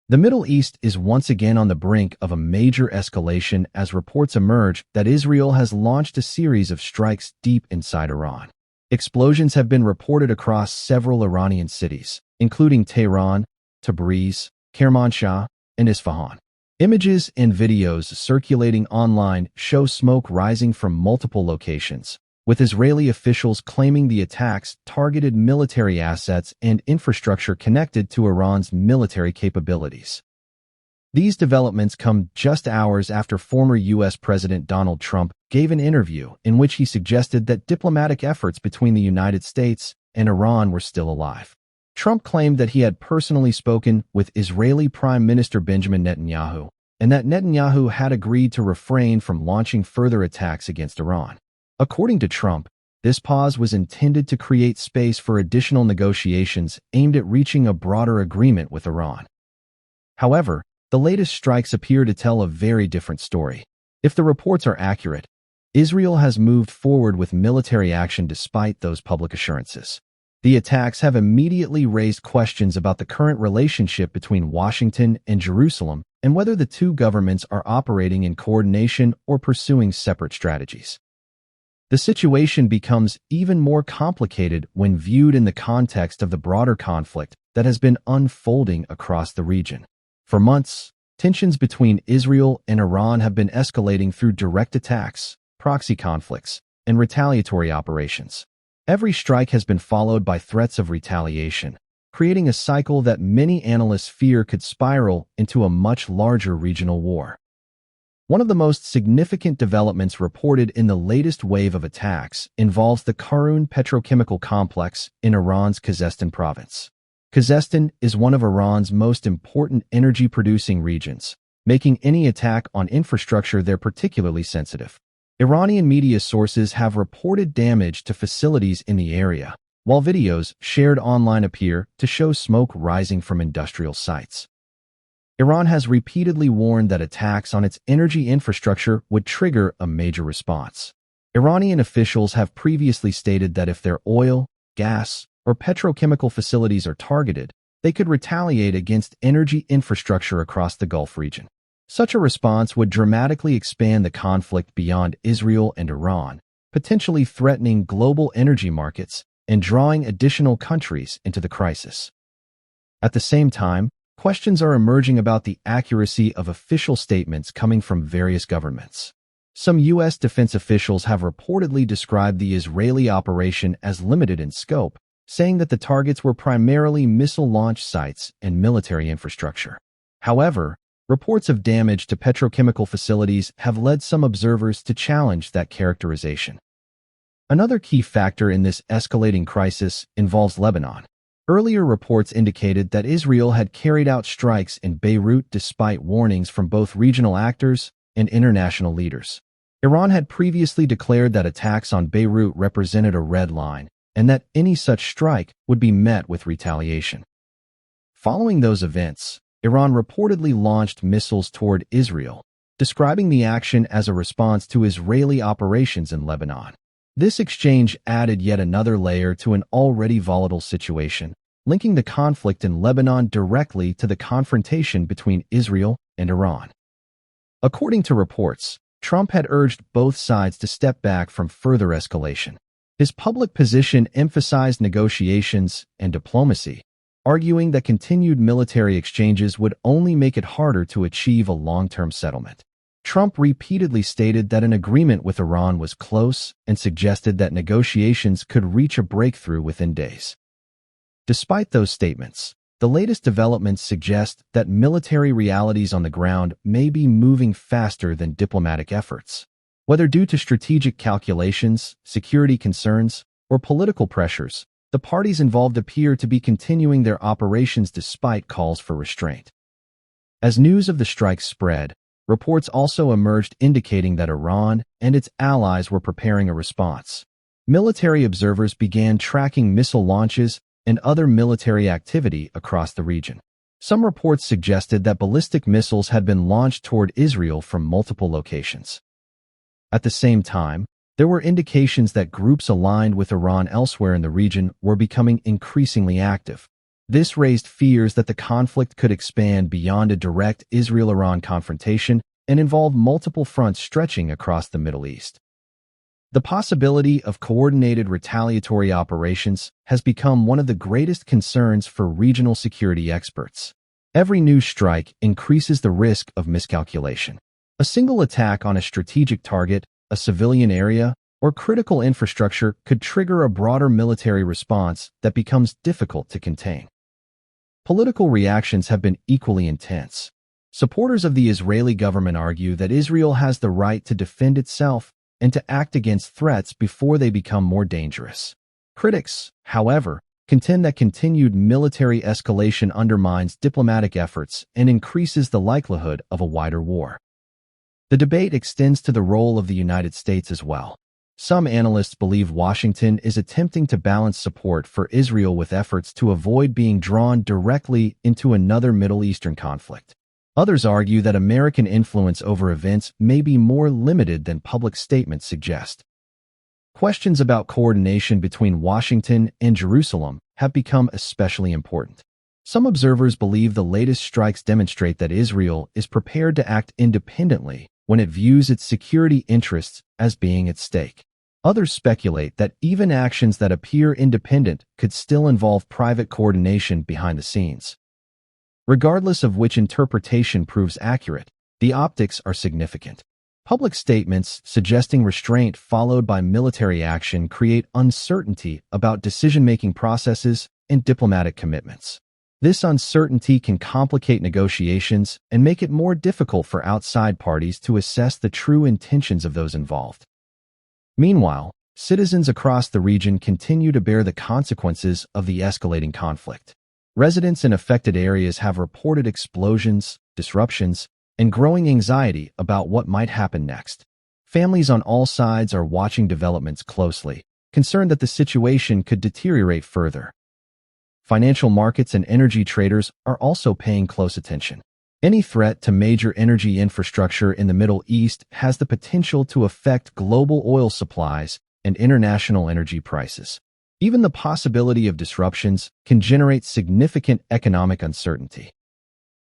The Middle East is once again on the brink of a major escalation as reports emerge that Israel has launched a series of strikes deep inside Iran. Explosions have been reported across several Iranian cities, including Tehran, Tabriz, Kermanshah, and Isfahan. Images and videos circulating online show smoke rising from multiple locations, with Israeli officials claiming the attacks targeted military assets and infrastructure connected to Iran's military capabilities. These developments come just hours after former U.S. President Donald Trump gave an interview in which he suggested that diplomatic efforts between the United States and Iran were still alive. Trump claimed that he had personally spoken with Israeli Prime Minister Benjamin Netanyahu, and that Netanyahu had agreed to refrain from launching further attacks against Iran. According to Trump, this pause was intended to create space for additional negotiations aimed at reaching a broader agreement with Iran. However, the latest strikes appear to tell a very different story. If the reports are accurate, Israel has moved forward with military action despite those public assurances. The attacks have immediately raised questions about the current relationship between Washington and Jerusalem and whether the two governments are operating in coordination or pursuing separate strategies. The situation becomes even more complicated when viewed in the context of the broader conflict that has been unfolding across the region. For months, tensions between Israel and Iran have been escalating through direct attacks, proxy conflicts, and retaliatory operations. Every strike has been followed by threats of retaliation, creating a cycle that many analysts fear could spiral into a much larger regional war. One of the most significant developments reported in the latest wave of attacks involves the Karun petrochemical complex in Iran's Khuzestan province. Khuzestan is one of Iran's most important energy-producing regions, making any attack on infrastructure there particularly sensitive. Iranian media sources have reported damage to facilities in the area, while videos shared online appear to show smoke rising from industrial sites. Iran has repeatedly warned that attacks on its energy infrastructure would trigger a major response. Iranian officials have previously stated that if their oil, gas, or petrochemical facilities are targeted, they could retaliate against energy infrastructure across the Gulf region. Such a response would dramatically expand the conflict beyond Israel and Iran, potentially threatening global energy markets and drawing additional countries into the crisis. At the same time, questions are emerging about the accuracy of official statements coming from various governments. Some U.S. defense officials have reportedly described the Israeli operation as limited in scope, saying that the targets were primarily missile launch sites and military infrastructure. However, reports of damage to petrochemical facilities have led some observers to challenge that characterization. Another key factor in this escalating crisis involves Lebanon. Earlier reports indicated that Israel had carried out strikes in Beirut despite warnings from both regional actors and international leaders. Iran had previously declared that attacks on Beirut represented a red line and that any such strike would be met with retaliation. Following those events, Iran reportedly launched missiles toward Israel, describing the action as a response to Israeli operations in Lebanon. This exchange added yet another layer to an already volatile situation, linking the conflict in Lebanon directly to the confrontation between Israel and Iran. According to reports, Trump had urged both sides to step back from further escalation. His public position emphasized negotiations and diplomacy, arguing that continued military exchanges would only make it harder to achieve a long-term settlement. Trump repeatedly stated that an agreement with Iran was close and suggested that negotiations could reach a breakthrough within days. Despite those statements, the latest developments suggest that military realities on the ground may be moving faster than diplomatic efforts. Whether due to strategic calculations, security concerns, or political pressures, the parties involved appear to be continuing their operations despite calls for restraint. As news of the strikes spread, reports also emerged indicating that Iran and its allies were preparing a response. Military observers began tracking missile launches and other military activity across the region. Some reports suggested that ballistic missiles had been launched toward Israel from multiple locations. At the same time, there were indications that groups aligned with Iran elsewhere in the region were becoming increasingly active. This raised fears that the conflict could expand beyond a direct Israel-Iran confrontation and involve multiple fronts stretching across the Middle East. The possibility of coordinated retaliatory operations has become one of the greatest concerns for regional security experts. Every new strike increases the risk of miscalculation. A single attack on a strategic target, a civilian area, or critical infrastructure could trigger a broader military response that becomes difficult to contain. Political reactions have been equally intense. Supporters of the Israeli government argue that Israel has the right to defend itself and to act against threats before they become more dangerous. Critics, however, contend that continued military escalation undermines diplomatic efforts and increases the likelihood of a wider war. The debate extends to the role of the United States as well. Some analysts believe Washington is attempting to balance support for Israel with efforts to avoid being drawn directly into another Middle Eastern conflict. Others argue that American influence over events may be more limited than public statements suggest. Questions about coordination between Washington and Jerusalem have become especially important. Some observers believe the latest strikes demonstrate that Israel is prepared to act independently when it views its security interests as being at stake. Others speculate that even actions that appear independent could still involve private coordination behind the scenes. Regardless of which interpretation proves accurate, the optics are significant. Public statements suggesting restraint followed by military action create uncertainty about decision-making processes and diplomatic commitments. This uncertainty can complicate negotiations and make it more difficult for outside parties to assess the true intentions of those involved. Meanwhile, citizens across the region continue to bear the consequences of the escalating conflict. Residents in affected areas have reported explosions, disruptions, and growing anxiety about what might happen next. Families on all sides are watching developments closely, concerned that the situation could deteriorate further. Financial markets and energy traders are also paying close attention. Any threat to major energy infrastructure in the Middle East has the potential to affect global oil supplies and international energy prices. Even the possibility of disruptions can generate significant economic uncertainty.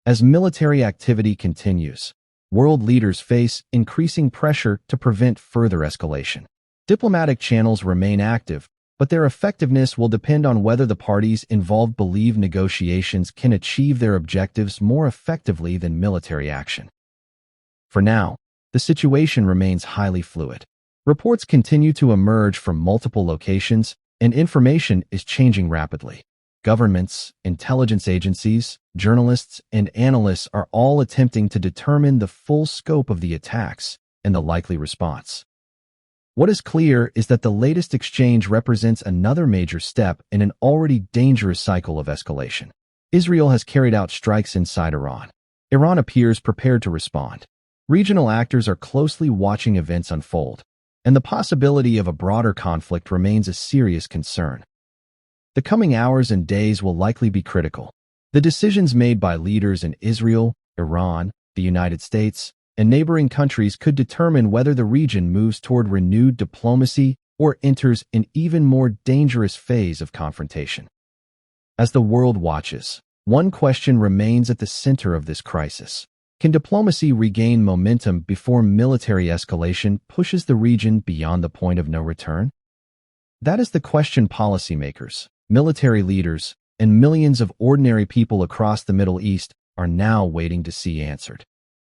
As military activity continues, world leaders face increasing pressure to prevent further escalation. Diplomatic channels remain active, but their effectiveness will depend on whether the parties involved believe negotiations can achieve their objectives more effectively than military action. For now, the situation remains highly fluid. Reports continue to emerge from multiple locations, and information is changing rapidly. Governments, intelligence agencies, journalists, and analysts are all attempting to determine the full scope of the attacks and the likely response. What is clear is that the latest exchange represents another major step in an already dangerous cycle of escalation. Israel has carried out strikes inside Iran. Iran appears prepared to respond. Regional actors are closely watching events unfold, and the possibility of a broader conflict remains a serious concern. The coming hours and days will likely be critical. The decisions made by leaders in Israel, Iran, the United States, and neighboring countries could determine whether the region moves toward renewed diplomacy or enters an even more dangerous phase of confrontation. As the world watches, one question remains at the center of this crisis. Can diplomacy regain momentum before military escalation pushes the region beyond the point of no return? That is the question policymakers, military leaders, and millions of ordinary people across the Middle East are now waiting to see answered.